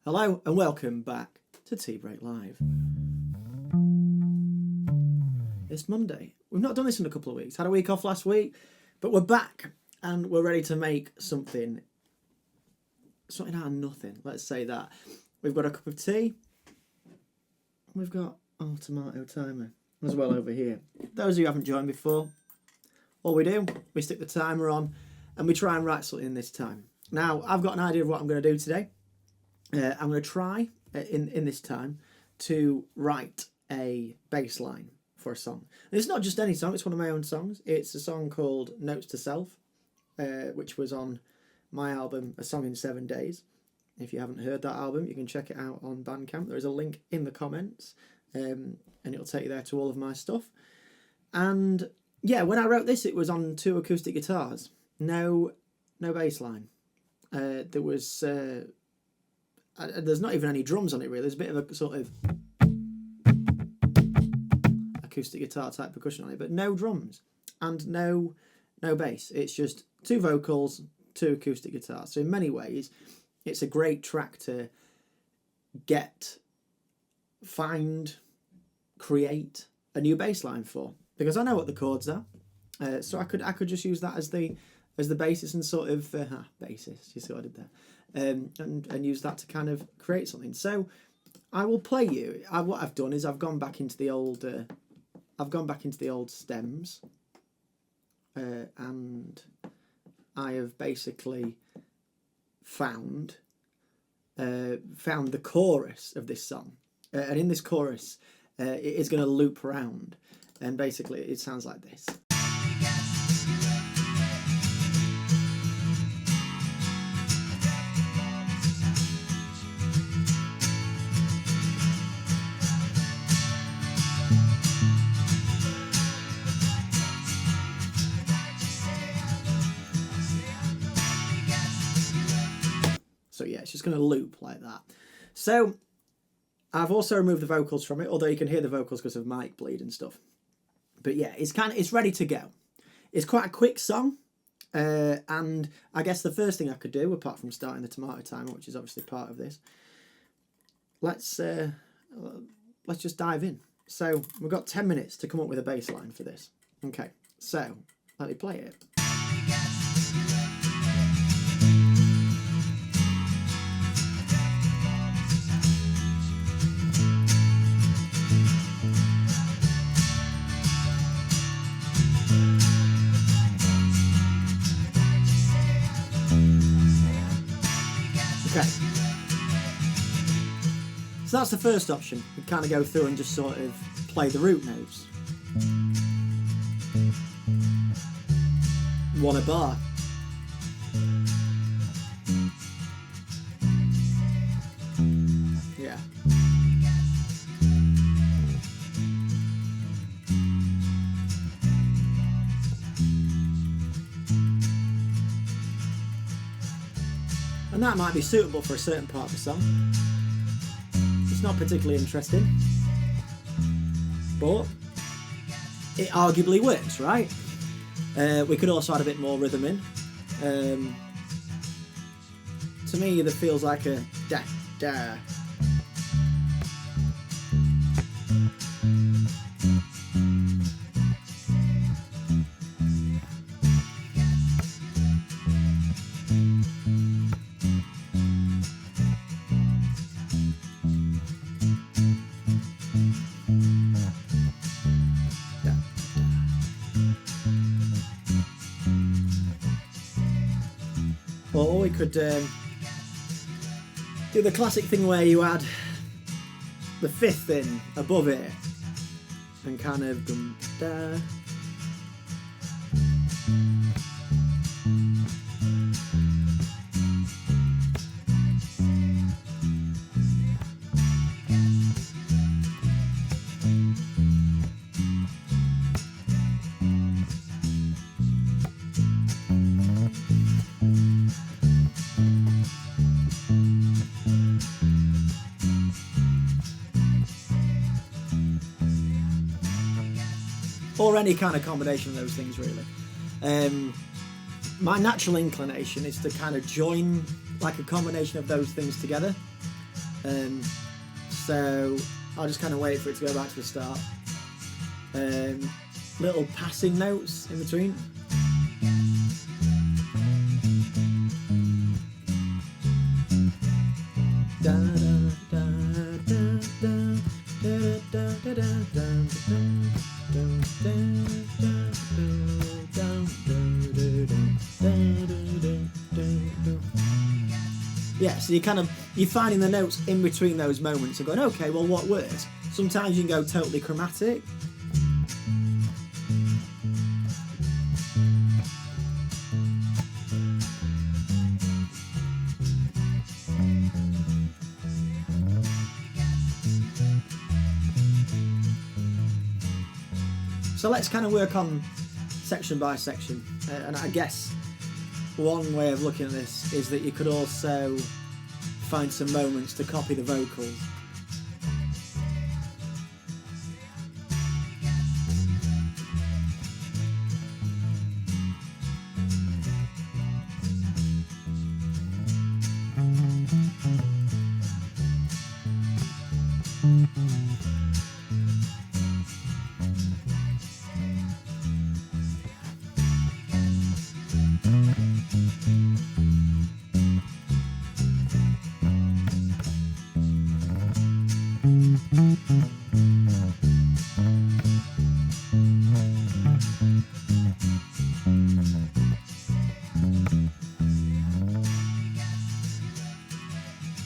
Hello and welcome back to Tea Break Live. It's Monday. We've not done this in a couple of weeks. Had a week off last week, but we're back and we're ready to make something out of nothing. Let's say that. We've got a cup of tea. We've got tomato timer as well over here. Those of you who haven't joined before, all we do, we stick the timer on and we try and write something in this time. Now, I've got an idea of what I'm going to do today. I'm going to try, in this time, to write a bass line for a song. And it's not just any song, it's one of my own songs. It's a song called Notes to Self, which was on my album, A Song in 7 Days. If you haven't heard that album, you can check it out on Bandcamp. There is a link in the comments, and it'll take you there to all of my stuff. And yeah, when I wrote this, it was on 2 acoustic guitars. No bass line. There was... there's not even any drums on it really. There's a bit of a sort of acoustic guitar type percussion on it, but no drums and no bass. It's just 2 vocals, 2 acoustic guitars. So in many ways, it's a great track to create a new bass line for, because I know what the chords are. So I could just use that as the basis and sort of basis. You see what I did there. And use that to kind of create something. So I will play you. What I've done is I've gone back into the old stems, and I have basically found the chorus of this song, and in this chorus, it is going to loop around, and basically it sounds like this. So yeah, it's just going to loop like that. So I've also removed the vocals from it, although you can hear the vocals because of mic bleed and stuff. But yeah, it's ready to go. It's quite a quick song, and I guess the first thing I could do, apart from starting the tomato timer, which is obviously part of this, let's just dive in. So we've got 10 minutes to come up with a bass line for this. Okay, so let me play it. Okay, so that's the first option. We kind of go through and just sort of play the root notes. 1 a bar. Yeah. And that might be suitable for a certain part of the song. It's not particularly interesting, but it arguably works, right? We could also add a bit more rhythm in. To me, that feels like a da. Or we could do the classic thing where you add the 5th in above it and kind of dum da. Or any kind of combination of those things, really. My natural inclination is to kind of join like a combination of those things together. So I'll just kind of wait for it to go back to the start. Little passing notes in between. Yeah, so you're finding the notes in between those moments and going, okay, well, what works? Sometimes you can go totally chromatic. So let's kind of work on section by section. And I guess one way of looking at this is that you could also find some moments to copy the vocals.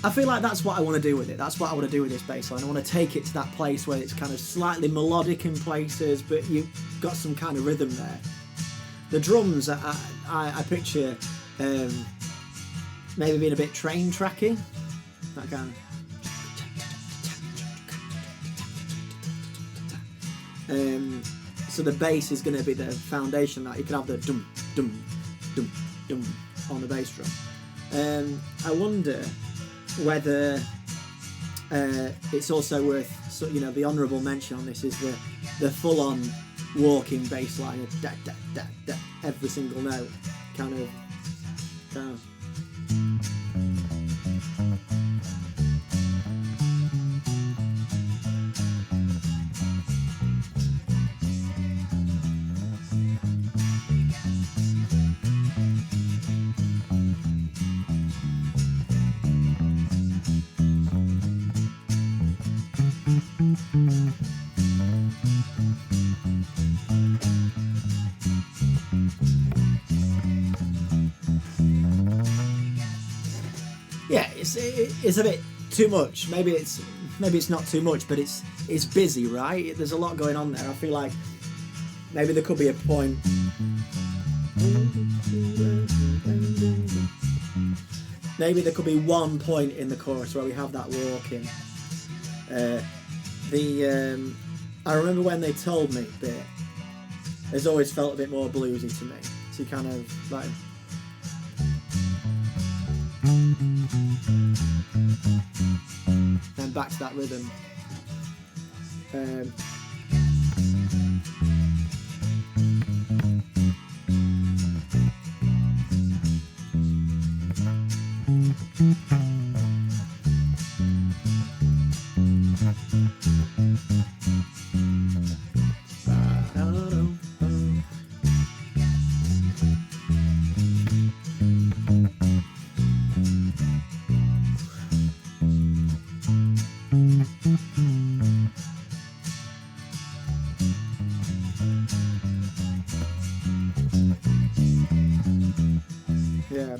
I feel like that's what I want to do with it. That's what I want to do with this bass line. I want to take it to that place where it's kind of slightly melodic in places, but you've got some kind of rhythm there. The drums, I picture maybe being a bit train tracky. That kind of. So the bass is going to be the foundation that you can have the dum dum dum dum on the bass drum. I wonder whether it's also worth, so, you know, the honourable mention on this is the full-on walking bass line of da da da da, every single note, kind of. Yeah, it's a bit too much. Maybe it's not too much, but it's busy, right? There's a lot going on there. I feel like maybe there could be a point. Maybe there could be one point in the chorus where we have that walking. I remember when they told me that it's always felt a bit more bluesy to me. So you kind of like. Then back to that rhythm. Yeah,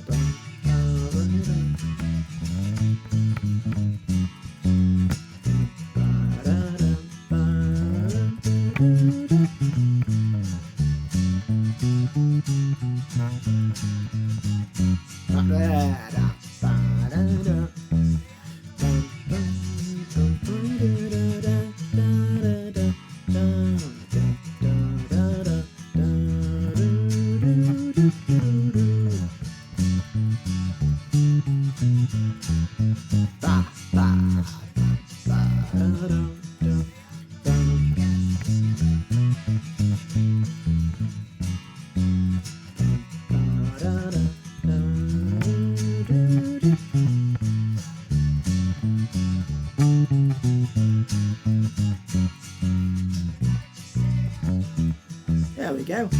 go.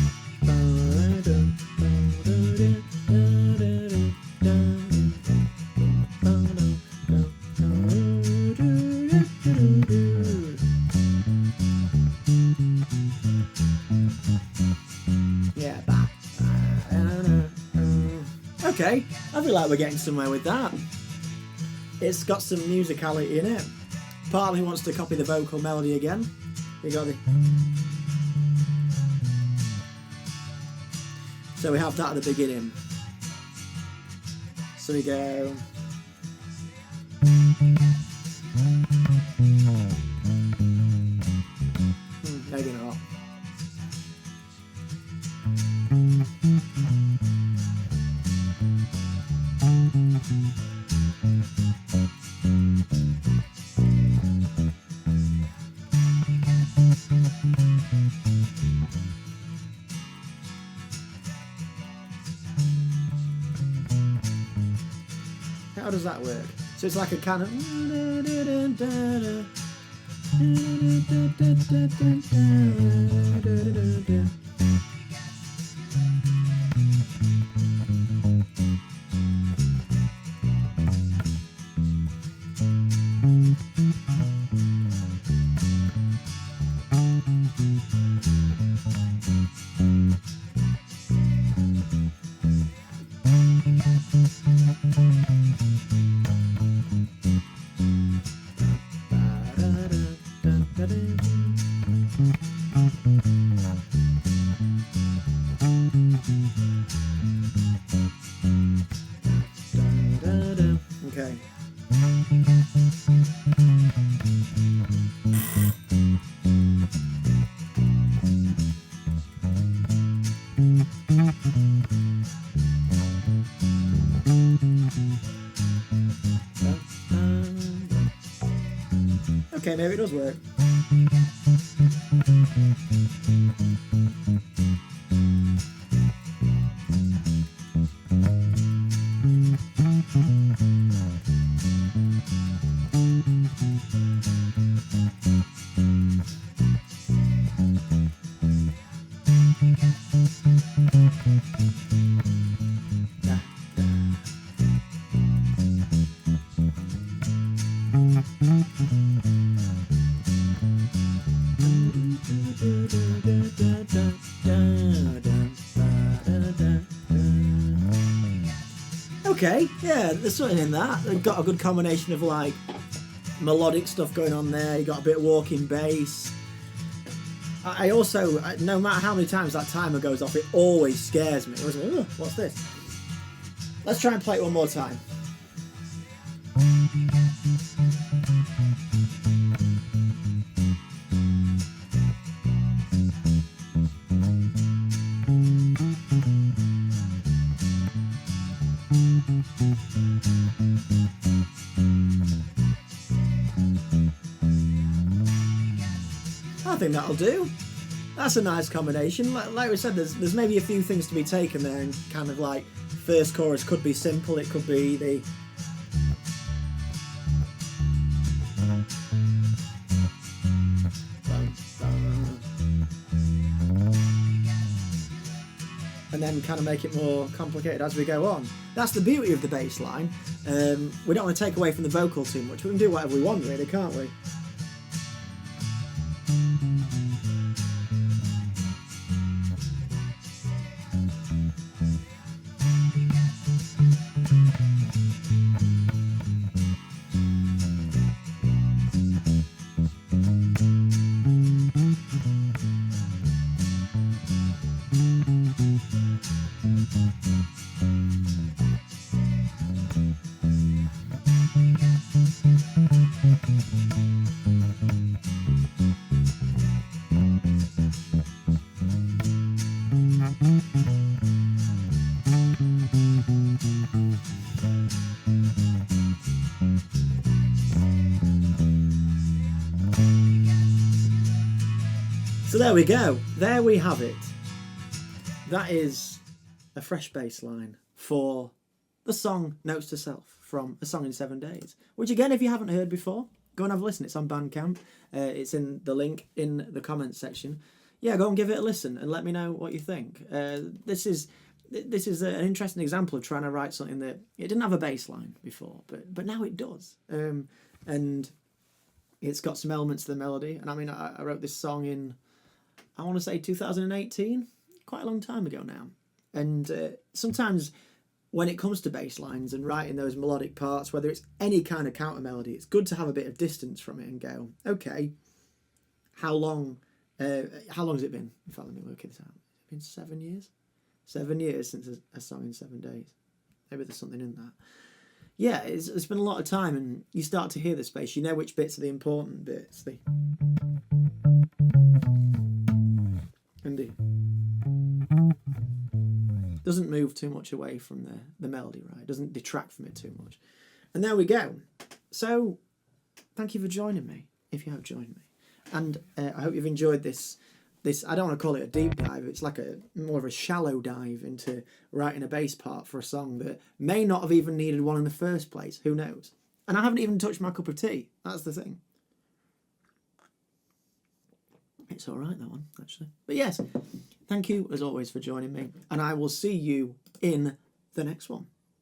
Yeah, back. Okay, I feel like we're getting somewhere with that. It's got some musicality in it. Part of me wants to copy the vocal melody again. You got the... So we have that at the beginning. So we go... maybe not. How does that work? So it's like a kind of... Okay. Okay, maybe it does work. Okay, yeah, there's something in that. They've got a good combination of like melodic stuff going on there. You got a bit of walking bass. I also, no matter how many times that timer goes off, it always scares me. It was like, ugh, what's this? Let's try and play it one more time. I think that'll do. That's a nice combination. Like we said, there's maybe a few things to be taken there, and kind of like first chorus could be simple. It could be the and then kind of make it more complicated as we go on. That's the beauty of the bass line. We don't want to take away from the vocal too much. We can do whatever we want, really, can't we? So there we go. There we have it. That is a fresh bass line for the song Notes to Self from A Song in 7 Days. Which again, if you haven't heard before, go and have a listen. It's on Bandcamp. It's in the link in the comments section. yeah, go and give it a listen and let me know what you think. This is an interesting example of trying to write something that it didn't have a bass line before, but now it does. And it's got some elements to the melody. And I mean, I wrote this song in, I want to say 2018, quite a long time ago now. And sometimes when it comes to bass lines and writing those melodic parts, whether it's any kind of counter melody, it's good to have a bit of distance from it and go, okay, how long has it been? In fact, let me look it out. It's been 7 years? 7 years since a song in 7 days. Maybe there's something in that. Yeah, it's been a lot of time, and you start to hear the space. You know which bits are the important bits. And it doesn't move too much away from the melody, right? It doesn't detract from it too much. And there we go. So, thank you for joining me, if you have joined me. And I hope you've enjoyed this, I don't want to call it a deep dive, it's like more of a shallow dive into writing a bass part for a song that may not have even needed one in the first place, who knows? And I haven't even touched my cup of tea, that's the thing. It's alright, that one, actually. But yes, thank you as always for joining me, and I will see you in the next one.